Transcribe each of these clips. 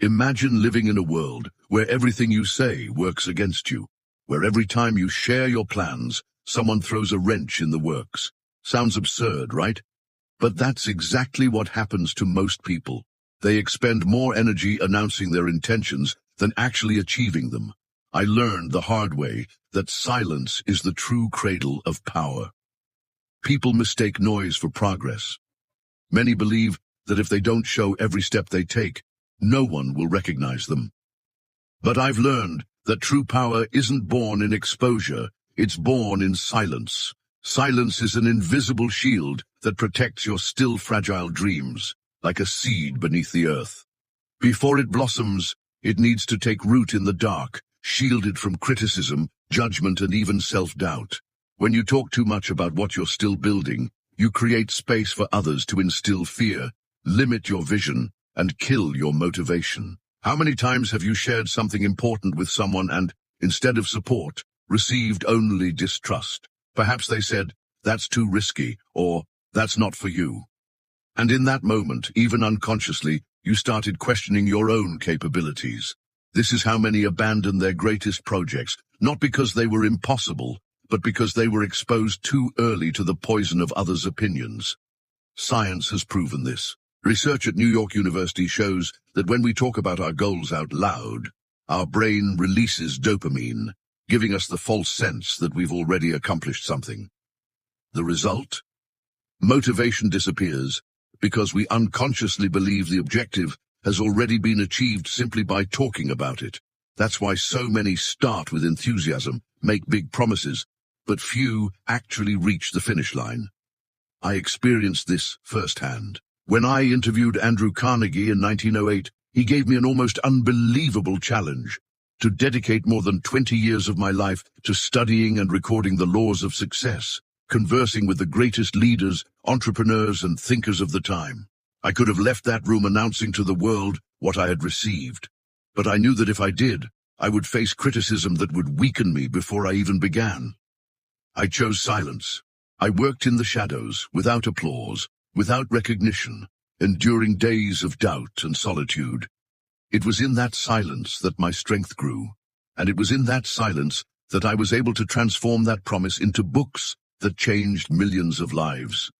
Imagine living in a world where everything you say works against you, where every time you share your plans, someone throws a wrench in the works. Sounds absurd, right? But that's exactly what happens to most people. They expend more energy announcing their intentions than actually achieving them. I learned the hard way that silence is the true cradle of power. People mistake noise for progress. Many believe that if they don't show every step they take, no one will recognize them. But I've learned that true power isn't born in exposure, it's born in silence. Silence is an invisible shield that protects your still fragile dreams, like a seed beneath the earth. Before it blossoms, it needs to take root in the dark, shielded from criticism, judgment, and even self-doubt. When you talk too much about what you're still building, you create space for others to instill fear, limit your vision, and kill your motivation. How many times have you shared something important with someone and, instead of support, received only distrust? Perhaps they said, "That's too risky," or "That's not for you." And in that moment, even unconsciously, you started questioning your own capabilities. This is how many abandon their greatest projects, not because they were impossible, but because they were exposed too early to the poison of others' opinions. Science has proven this. Research at New York University shows that when we talk about our goals out loud, our brain releases dopamine, giving us the false sense that we've already accomplished something. The result? Motivation disappears because we unconsciously believe the objective has already been achieved simply by talking about it. That's why so many start with enthusiasm, make big promises, but few actually reach the finish line. I experienced this firsthand. When I interviewed Andrew Carnegie in 1908, he gave me an almost unbelievable challenge to dedicate more than 20 years of my life to studying and recording the laws of success, conversing with the greatest leaders, entrepreneurs, and thinkers of the time. I could have left that room announcing to the world what I had received, but I knew that if I did, I would face criticism that would weaken me before I even began. I chose silence. I worked in the shadows, without applause, without recognition, enduring days of doubt and solitude. It was in that silence that my strength grew, and it was in that silence that I was able to transform that promise into books that changed millions of lives.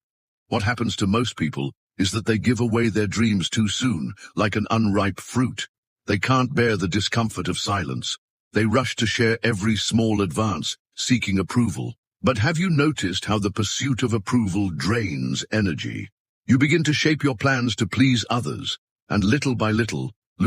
What happens to most people is that they give away their dreams too soon, like an unripe fruit. They can't bear the discomfort of silence. They rush to share every small advance, seeking approval. But have you noticed how the pursuit of approval drains energy? You begin to shape your plans to please others, and little by little,